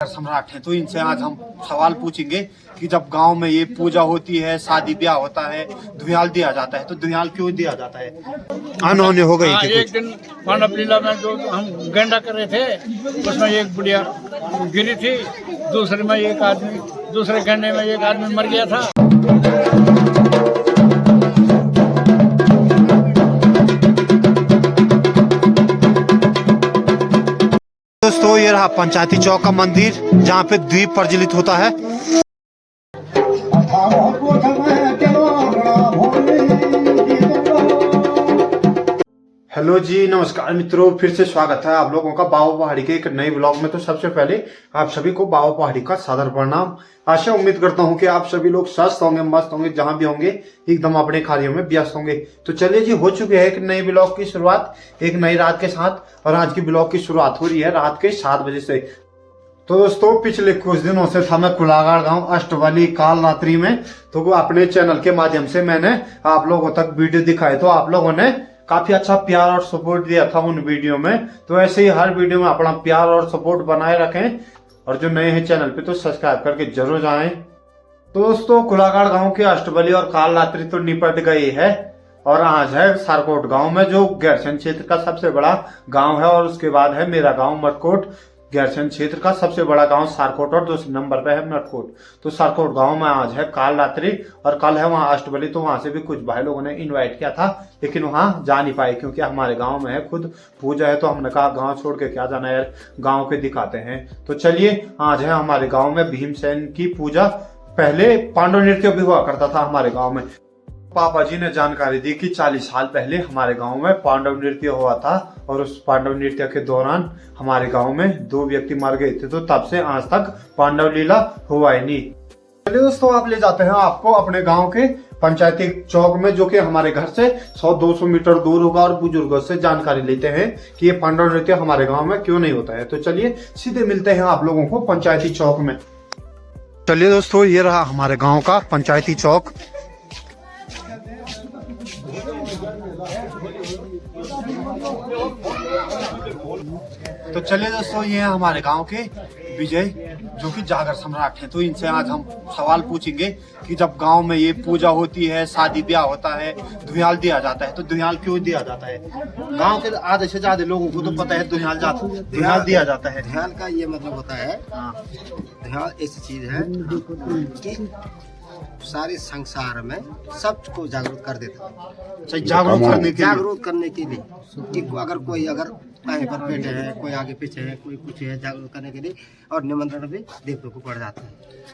सम्राट हैं, तो इनसे आज हम सवाल पूछेंगे कि जब गांव में ये पूजा होती है, शादी ब्याह होता है, धुयाल दिया जाता है, तो धुयाल क्यों दिया जाता है? अनहोनी हो गई थी एक दिन पांडव लीला में जो हम गेंडा कर रहे थे, उसमें एक बुढ़िया गिरी थी, दूसरे गेंडे में एक आदमी मर गया था। दोस्तों, ये रहा पंचायती चौक का मंदिर जहाँ पे दीप प्रज्वलित होता है। हेलो जी, नमस्कार मित्रों, फिर से स्वागत है आप लोगों का बाबा पहाड़ी के एक नए ब्लॉग में। तो सबसे पहले आप सभी को बाबा पहाड़ी का सादर प्रणाम। आशा उम्मीद करता हूं कि आप सभी लोग स्वस्थ होंगे, मस्त होंगे, जहां भी होंगे एकदम अपने कार्यों में व्यस्त होंगे। तो चलिए जी, हो चुके हैं एक नए ब्लॉग की शुरुआत, एक नई रात के साथ। और आज की ब्लॉग की शुरुआत हो रही है रात के 7 बजे से। तो दोस्तों, पिछले कुछ दिनों से था मैं कुलागाड़ गांव अष्टबली काल रात्रि में। तो अपने चैनल के माध्यम से मैंने आप लोगों तक वीडियो दिखाए, तो आप लोगों ने काफी अच्छा प्यार और सपोर्ट दिया था उन वीडियो में। तो ऐसे ही हर वीडियो में अपना प्यार और सपोर्ट बनाए रखें, और जो नए हैं चैनल पे तो सब्सक्राइब करके जरूर जाएं। तो दोस्तों, कुलागाड़ गांव के अष्टबली और काल रात्रि तो निपट गई है, और आज है सारकोट गांव में, जो गैरसैंण क्षेत्र का सबसे बड़ा गांव है। और उसके बाद है मेरा गांव मटकोट। गैरसैंण क्षेत्र का सबसे बड़ा गांव सारकोट और दूसरे नंबर पे है मटकोट। तो सारकोट गांव में आज है काल रात्रि, और कल है वहां अष्टबली। तो वहां से भी कुछ भाई लोगों ने इनवाइट किया था, लेकिन वहां जा नहीं पाए क्योंकि हमारे गांव में है खुद पूजा है। तो हमने कहा गांव छोड़ के क्या जाना यार, गांव के दिखाते हैं। तो चलिए, आज है हमारे गांव में भीमसेन की पूजा। पहले पांडव नृत्य भी हुआ करता था हमारे गाँव में। पापा जी ने जानकारी दी कि 40 साल पहले हमारे गांव में पांडव नृत्य हुआ था, और उस पांडव नृत्य के दौरान हमारे गांव में 2 व्यक्ति मर गए थे। तो तब से आज तक पांडव लीला हुआ ही नहीं। चलिए दोस्तों, आप ले जाते हैं आपको अपने गांव के पंचायती चौक में, जो कि हमारे घर से 100-200 मीटर दूर होगा, और बुजुर्गों से जानकारी लेते हैं कि ये पांडव नृत्य हमारे गाँव में क्यों नहीं होता है। तो चलिए सीधे मिलते हैं आप लोगों को पंचायती चौक में। चलिए दोस्तों, ये रहा हमारे गाँव का पंचायती चौक। तो चलिए दोस्तों, ये है हमारे गांव के विजय, जो कि जागर सम्राट हैं। तो इनसे आज हम सवाल पूछेंगे कि जब गांव में ये पूजा होती है, शादी ब्याह होता है, धुयाल दिया जाता है, तो धुयाल क्यों दिया जाता है? गांव के आधे से ज्यादा लोगों को तो पता है धुयाल दिया जाता है। धुयाल का ये मतलब होता है, धुयाल ऐसी चीज है कि सारे संसार में सबको जागरूक कर देता है। जागरूक करने के लिए कि अगर कोई आगे पर बैठे हैं, कोई आगे पीछे है, कोई कुछ है, जागरूक करने के लिए, और निमंत्रण भी देखने को पड़ जाता है।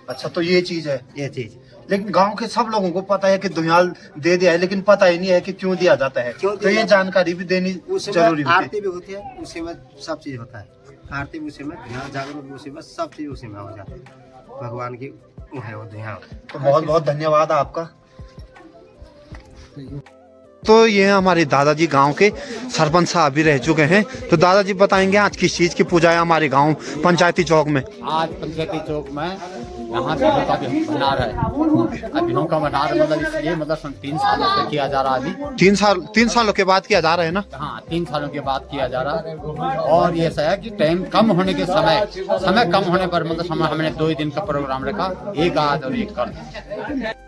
अच्छा, तो ये चीज है, ये चीज। लेकिन गांव के सब लोगों को पता है कि धुयाल दे दिया है, लेकिन पता ही नहीं है कि क्यों दिया जाता है। तो ये जानकारी भी देनी जरूरी है। आरती भी होती है उसी में, सब चीज होता है। आरती भी उसी में, ध्यान जागरूक भी उसी में, सब चीज उसी में हो जाता है। भगवान की है वो ध्यान। तो बहुत बहुत धन्यवाद आपका। तो ये हमारे दादाजी गांव के सरपंच साहब भी रह चुके हैं। तो दादाजी बताएंगे आज किस चीज की पूजा है हमारे गांव पंचायती चौक में? आज पंचायती चौक में यहाँ गेहूं का भंडार है। गेहूं का भंडार मतलब इसलिए 3 सालों से किया जा रहा है। अभी 3 सालों के बाद किया जा रहा है ना? हाँ, 3 सालों के बाद किया जा रहा है। और ये ऐसा है कि टाइम कम होने के समय कम होने पर मतलब हमने 2 ही दिन का प्रोग्राम रखा, एक आज और एक कल।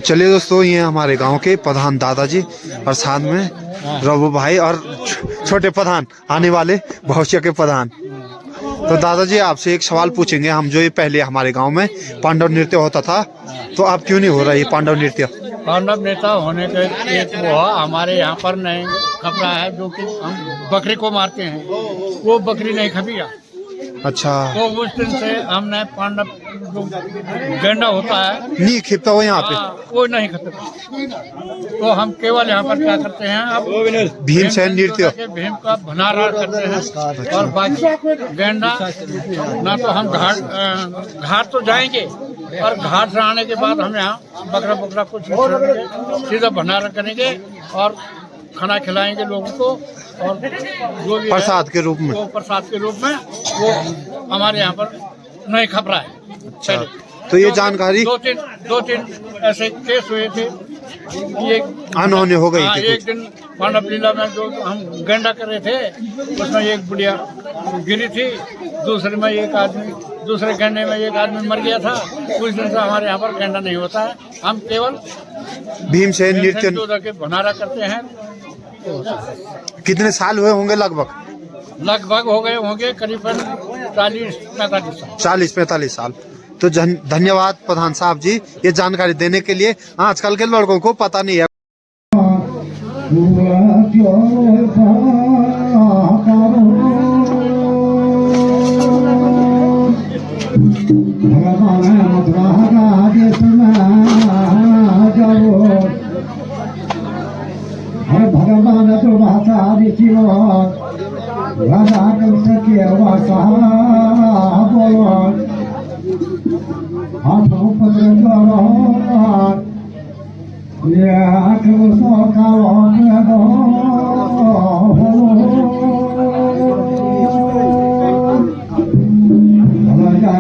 चलिए दोस्तों, ये हमारे गांव के प्रधान दादाजी और साथ में रघु भाई और छोटे प्रधान आने वाले भविष्य के प्रधान। तो दादाजी आपसे एक सवाल पूछेंगे हम, जो ये पहले हमारे गांव में पांडव नृत्य होता था, तो अब क्यों नहीं हो रहा ये पांडव नृत्य? पांडव नेता होने का एक वो हमारे यहाँ पर नहीं खपरा है, जो कि हम बकरी को मारते हैं, वो बकरी नहीं खपिया। अच्छा, तो उस दिन से हमने पांडव जो गेंडा होता है नहीं खिपता हो यहाँ पे? वो नहीं खपता। तो हम केवल यहाँ पर क्या करते हैं, अब भीमसेन नृत्य, भीम का भंडारा करते हैं। और बाकी गेंडा ना तो हम घाट तो जाएंगे, और घाट से आने के बाद हम यहाँ बकरा कुछ सीधा भंडारा करेंगे और खाना खिलाएंगे लोगों को, और जो भी प्रसाद के रूप में, वो प्रसाद के रूप में वो हमारे यहाँ पर नहीं खप रहा है। अच्छा, तो ये जानकारी दो तीन ऐसे केस हुए थे कि एक अनहोनी हो गई थी। एक दिन पांडव लीला में जो हम गेंडा कर रहे थे, उसमें एक बुढ़िया गिरी थी, दूसरे गेंडे में एक आदमी मर गया था। उस दिन से हमारे यहाँ पर गेंडा नहीं होता है, हम केवल भीमसेन नृत्य के भंडारा करते हैं। कितने साल हुए होंगे? लगभग हो गए होंगे करीबन 40-45 साल। तो धन्यवाद प्रधान साहब जी, ये जानकारी देने के लिए। आजकल के लड़कों को पता नहीं है। भगवान तो भाषा राजा कंस के वासा बोलो हाथों पत्र करो ये आंखों सो कालो करो राजा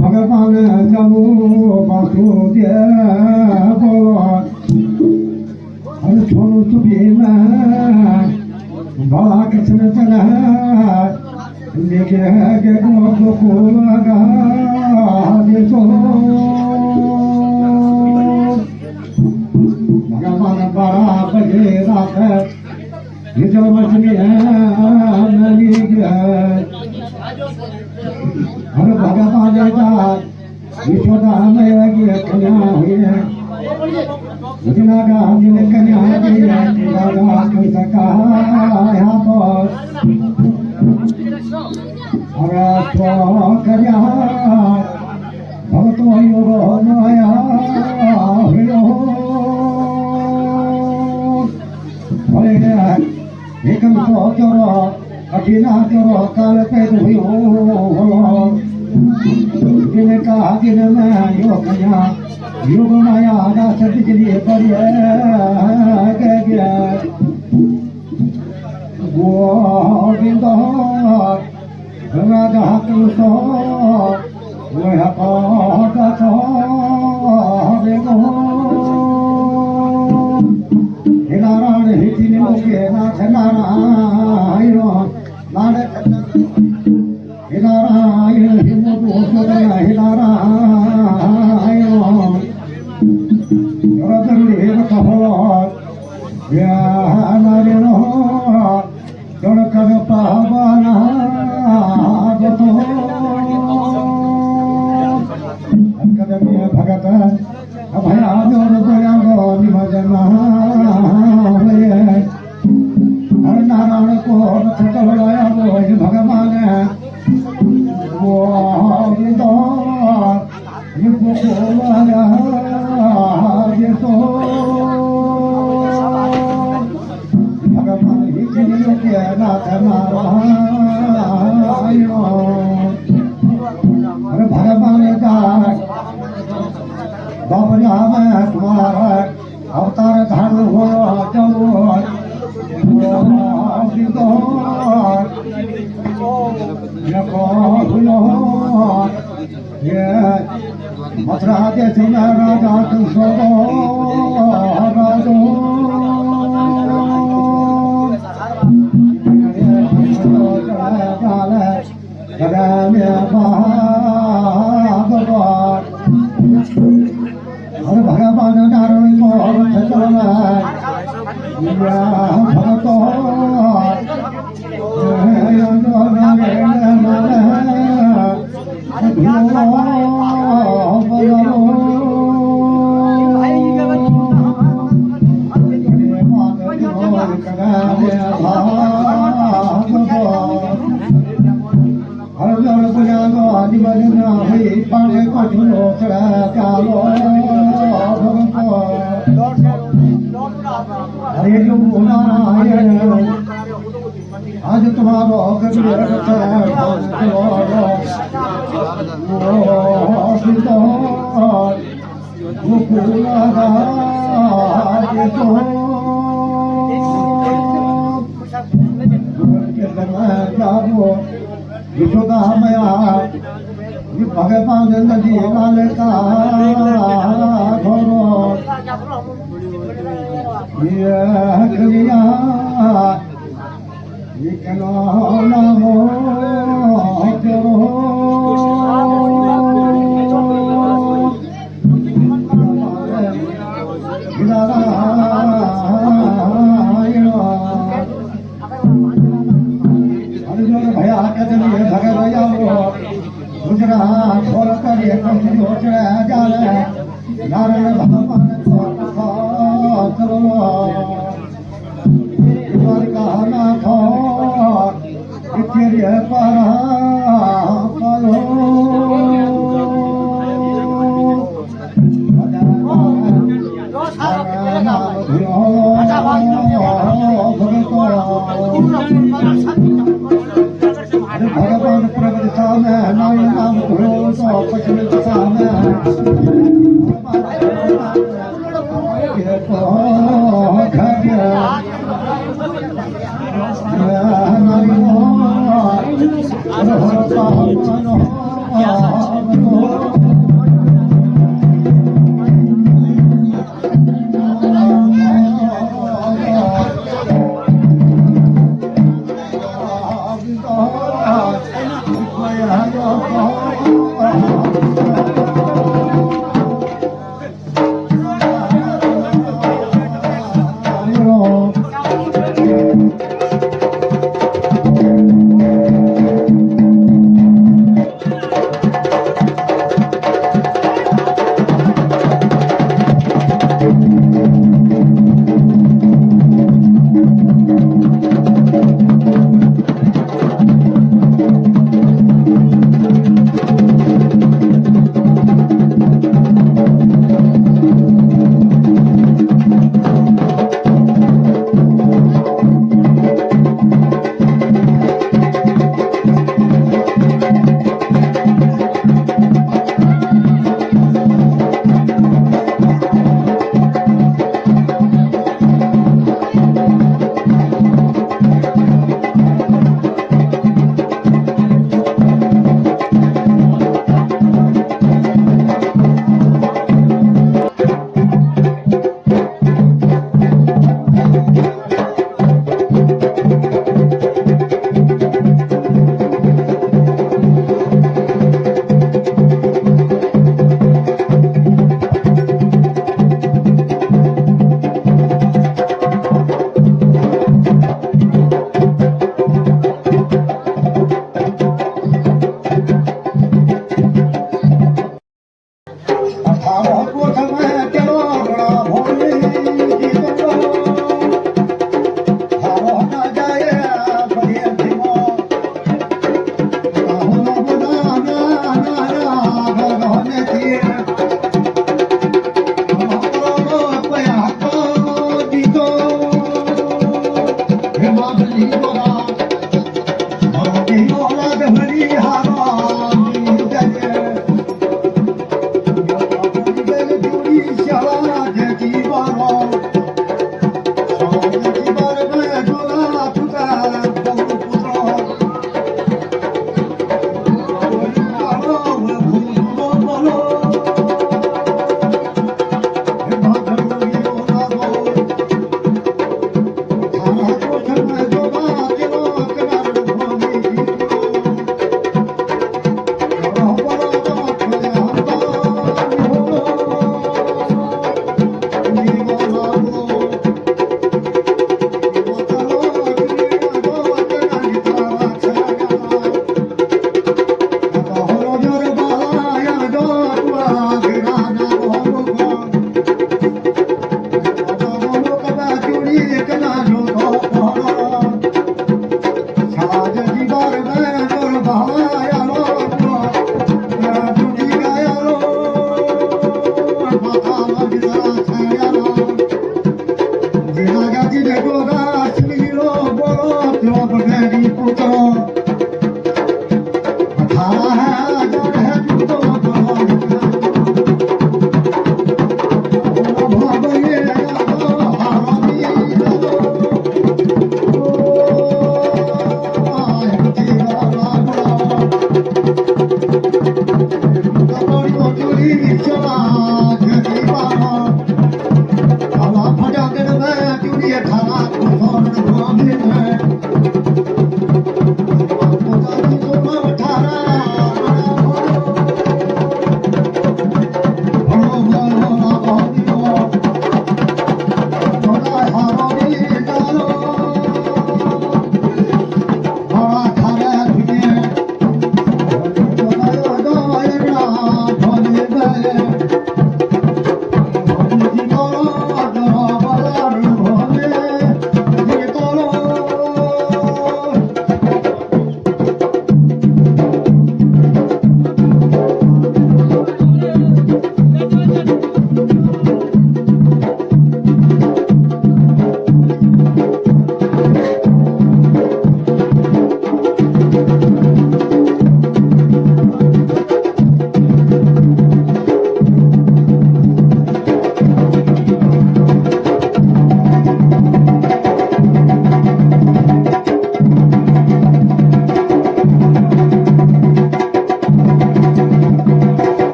भगवान जबो वासुदेव अरे छोड़ो तो भीमा बड़ा किसने चला लेके के को लगा दे तो भगवान बड़ा बजे रात ये जो मछली है नली हर भगवान जैसा विश्वदा में की कन्या हुई है उतना का हमने कन्या की है राजा कोई सका यहाँ पर और तो कन्या भगतो योग नया हो एकम तो चलो अखिला चलो काल पे हुई हो जिन्हें कहा कि मैं योग कन्या योग माया आगा सत्य के लिए गया गोविंद राजा तुलसो वह नारायण हिति निमुखे नाथ नारायण नारायण हिमुदु नारायण रतन कहो नारायण गणकन पावना भगत अभयाजोर दयागो निमजना नारायण को चलाया भगवान नारायण अरे भगवान का बाबा में तुम्हारा अवतार धारण हो जाओ ये मथुरा देश में राजा कृष्ण राजो भगवान नारायण को भगतो हरे नारायण आज तुम्हारो यशोदा मया भगवान नदी लाल का घोरो कलिया नामो अर्जुन भया भगवया गुजरात खोल कर जाल नारायण भगवान भगवान प्रगति सामने नारायण नाम धो तो पश्चिम सामने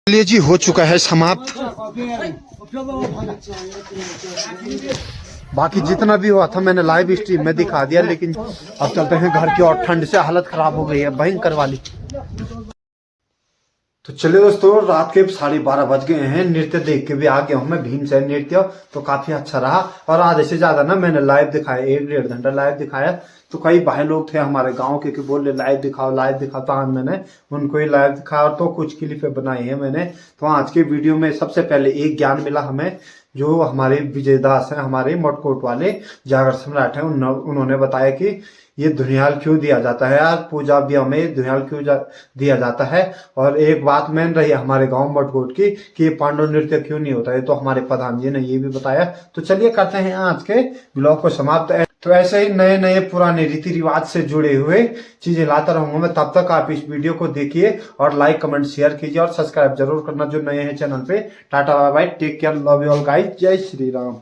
चलिए जी, हो चुका है समाप्त। बाकी जितना भी हुआ था मैंने लाइव स्ट्रीम में दिखा दिया, लेकिन अब चलते हैं घर की और। ठंड से हालत खराब हो गई है भयंकर वाली। तो चलिए दोस्तों, रात के 12:30 बज गए हैं। नृत्य देख के भी आ गया हूँ मैं। भीमसेन नृत्य तो काफी अच्छा रहा, और आधे से ज्यादा ना मैंने लाइव दिखाया, 1-1.5 घंटा लाइव दिखाया। तो कई भाई लोग थे हमारे गांव के कि बोल रहे लाइव दिखाओ लाइव दिखाओ, तो आज मैंने उनको ही लाइव दिखाया। तो कुछ क्लिपें बनाई है मैंने। तो आज के वीडियो में सबसे पहले एक ज्ञान मिला हमें, जो हमारे विजय दास हैं, हमारे मटकोट वाले जागर सम्राट हैं, उन्होंने बताया कि ये धुनियाल क्यों दिया जाता है, आज पूजा ब्याह में धुनियाल क्यों दिया जाता है। और एक बात मैन रही है हमारे गांव मटकोट की कि ये पांडव नृत्य क्यों नहीं होता है, तो हमारे प्रधान जी ने ये भी बताया। तो चलिए करते हैं आज के ब्लॉग को समाप्त। तो ऐसे ही नए नए पुराने रीति रिवाज से जुड़े हुए चीजें लाता रहूंगा मैं। तब तक आप इस वीडियो को देखिए और लाइक कमेंट शेयर कीजिए और सब्सक्राइब जरूर करना जो नए हैं चैनल पे। Tata bye bye, take care, love you all guys, जय श्री राम।